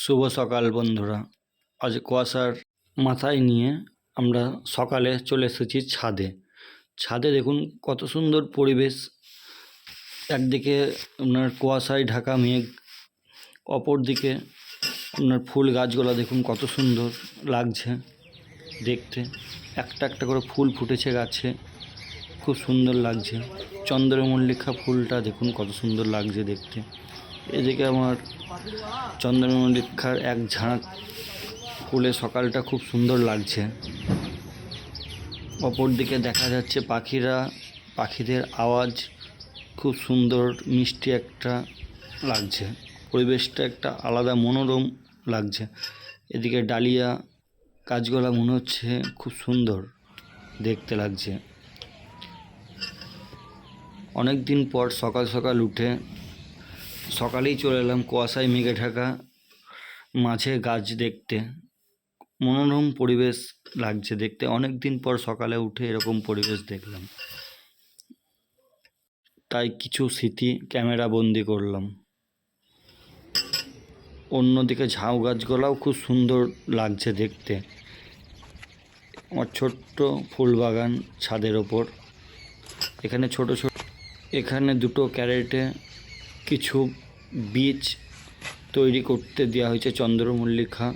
শুভ সকাল বন্ধুরা। আজ কুয়াশার মাথায় নিয়ে আমরা সকালে চলে এসেছি ছাদে। ছাদে দেখুন কত সুন্দর পরিবেশ। একদিকে আপনার কুয়াশায় ঢাকা মেঘ, অপর দিকে আপনার ফুল গাছগুলো দেখুন কত সুন্দর লাগছে দেখতে। একটা একটা করে ফুল ফুটেছে গাছে, খুব সুন্দর লাগছে। চন্দ্রমল্লিকা ফুলটা দেখুন কত সুন্দর লাগছে দেখতে। এদিকে আমার চন্দ্রমল্লিকার এক ঝাঁক ফুলে সকালটা খুব সুন্দর লাগছে। অপর দিকে দেখা যাচ্ছে পাখিদের আওয়াজ খুব সুন্দর মিষ্টি একটা লাগছে। পরিবেশটা একটা আলাদা মনোরম লাগছে। এদিকে ডালিয়া গাছগুলো মনে হচ্ছে খুব সুন্দর দেখতে লাগছে। অনেক দিন পর সকাল সকাল উঠে সকালেই চলে এলাম কুয়াশায় মেঘে ঢাকা মাঝে গাছ দেখতে। মনোরম পরিবেশ লাগছে দেখতে। অনেক দিন পর সকালে উঠে এরকম পরিবেশ দেখলাম, তাই কিছু স্মৃতি ক্যামেরা বন্দি করলাম। অন্যদিকে ঝাউ গাছগুলাও খুব সুন্দর লাগছে দেখতে। আমার ছোট্ট ফুল বাগান ছাদের ওপর। এখানে দুটো ক্যারেটে কিছু বীজ তৈরি করতে দেওয়া হয়েছে চন্দ্রমল্লিকা।